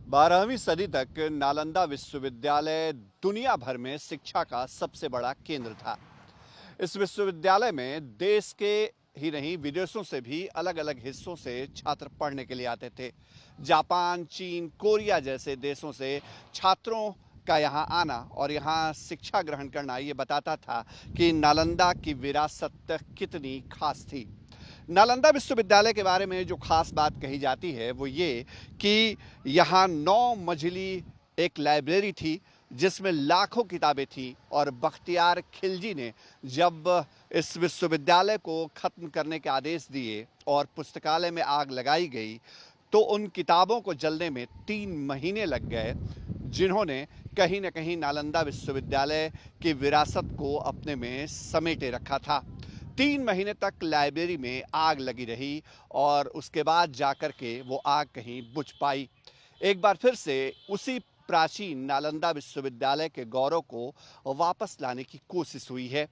12वीं सदी तक नालंदा विश्वविद्यालय दुनिया भर में शिक्षा का सबसे बड़ा केंद्र था। इस विश्वविद्यालय में देश के ही नहीं विदेशों से भी अलग अलग हिस्सों से छात्र पढ़ने के लिए आते थे। जापान, चीन, कोरिया जैसे देशों से छात्रों का यहाँ आना और यहाँ शिक्षा ग्रहण करना ये बताता था कि नालंदा की विरासत कितनी खास थी। नालंदा विश्वविद्यालय के बारे में जो खास बात कही जाती है वो ये कि यहाँ 9 मंजिली एक लाइब्रेरी थी जिसमें लाखों किताबें थी और बख्तियार खिलजी ने जब इस विश्वविद्यालय को ख़त्म करने के आदेश दिए और पुस्तकालय में आग लगाई गई तो उन किताबों को जलने में 3 महीने लग गए, जिन्होंने कहीं न कहीं नालंदा विश्वविद्यालय की विरासत को अपने में समेटे रखा था। 3 महीने तक लाइब्रेरी में आग लगी रही और उसके बाद जाकर के वो आग कहीं बुझ पाई। एक बार फिर से उसी प्राचीन नालंदा विश्वविद्यालय के गौरव को वापस लाने की कोशिश हुई है।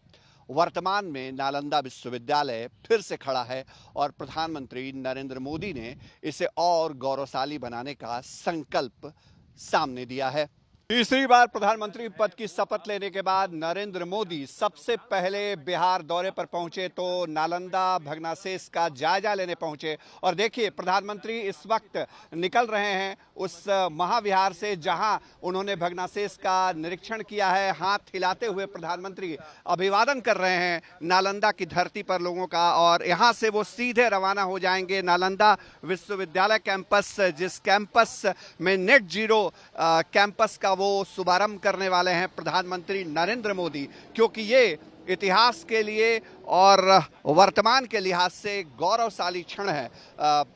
वर्तमान में नालंदा विश्वविद्यालय फिर से खड़ा है और प्रधानमंत्री नरेंद्र मोदी ने इसे और गौरवशाली बनाने का संकल्प सामने दिया है। तीसरी बार प्रधानमंत्री पद की शपथ लेने के बाद नरेंद्र मोदी सबसे पहले बिहार दौरे पर पहुंचे तो नालंदा भग्नावशेष का जायजा लेने पहुंचे। और देखिए, प्रधानमंत्री इस वक्त निकल रहे हैं उस महाविहार से जहां उन्होंने भग्नावशेष का निरीक्षण किया है। हाथ हिलाते हुए प्रधानमंत्री अभिवादन कर रहे हैं नालंदा की धरती पर लोगों का, और यहां से वो सीधे रवाना हो जाएंगे नालंदा विश्वविद्यालय कैंपस, जिस कैंपस में नेट जीरो कैंपस का वो शुभारंभ करने वाले हैं प्रधानमंत्री नरेंद्र मोदी, क्योंकि ये इतिहास के लिए और वर्तमान के लिहाज से गौरवशाली क्षण है।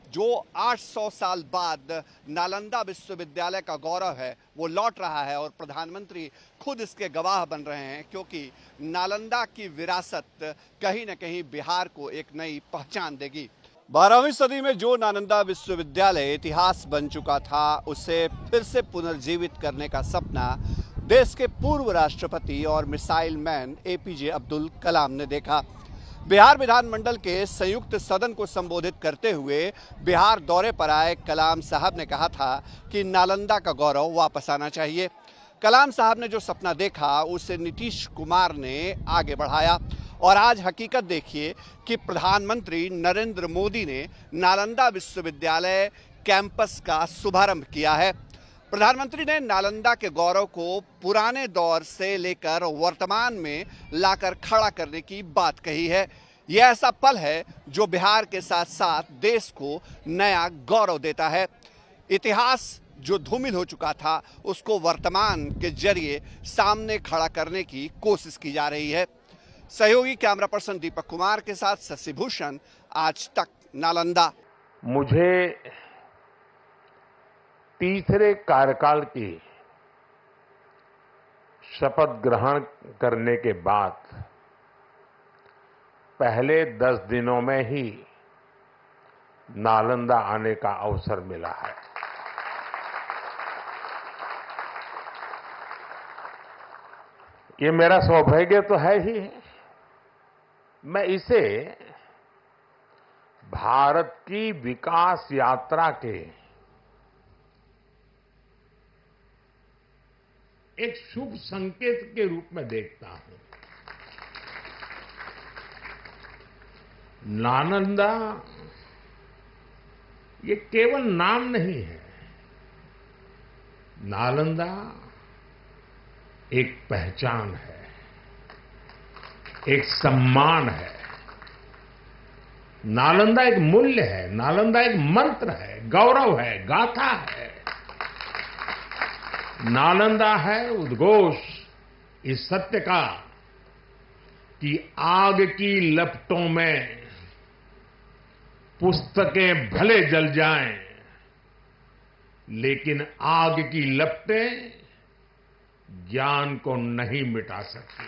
जो 800 साल बाद नालंदा विश्वविद्यालय का गौरव है वो लौट रहा है और प्रधानमंत्री खुद इसके गवाह बन रहे हैं, क्योंकि नालंदा की विरासत कहीं न कहीं बिहार को एक नई पहचान देगी। 12वीं सदी में जो नालंदा विश्वविद्यालय इतिहास बन चुका था उसे फिर से पुनर्जीवित करने का सपना देश के पूर्व राष्ट्रपति और missile man APJ Abdul Kalam ने देखा। बिहार विधानमंडल के संयुक्त सदन को संबोधित करते हुए बिहार दौरे पर आए कलाम साहब ने कहा था कि नालंदा का गौरव वापस आना चाहिए। कलाम साहब ने जो सपना देखा उसे नीतीश कुमार ने आगे बढ़ाया और आज हकीकत देखिए कि प्रधानमंत्री नरेंद्र मोदी ने नालंदा विश्वविद्यालय कैंपस का शुभारंभ किया है। प्रधानमंत्री ने नालंदा के गौरव को पुराने दौर से लेकर वर्तमान में लाकर खड़ा करने की बात कही है। यह ऐसा पल है जो बिहार के साथ साथ देश को नया गौरव देता है। इतिहास जो धूमिल हो चुका था उसको वर्तमान के जरिए सामने खड़ा करने की कोशिश की जा रही है। सहयोगी कैमरा पर्सन दीपक कुमार के साथ शशि भूषण, आज तक, नालंदा। मुझे तीसरे कार्यकाल की शपथ ग्रहण करने के बाद पहले 10 दिनों में ही नालंदा आने का अवसर मिला है। ये मेरा सौभाग्य तो है ही। मैं इसे भारत की विकास यात्रा के एक शुभ संकेत के रूप में देखता हूं। नालंदा ये केवल नाम नहीं है, नालंदा एक पहचान है, एक सम्मान है। नालंदा एक मूल्य है, नालंदा एक मंत्र है, गौरव है, गाथा है। नालंदा है उद्घोष इस सत्य का कि आग की लपटों में पुस्तकें भले जल जाएं, लेकिन आग की लपटें ज्ञान को नहीं मिटा सकती।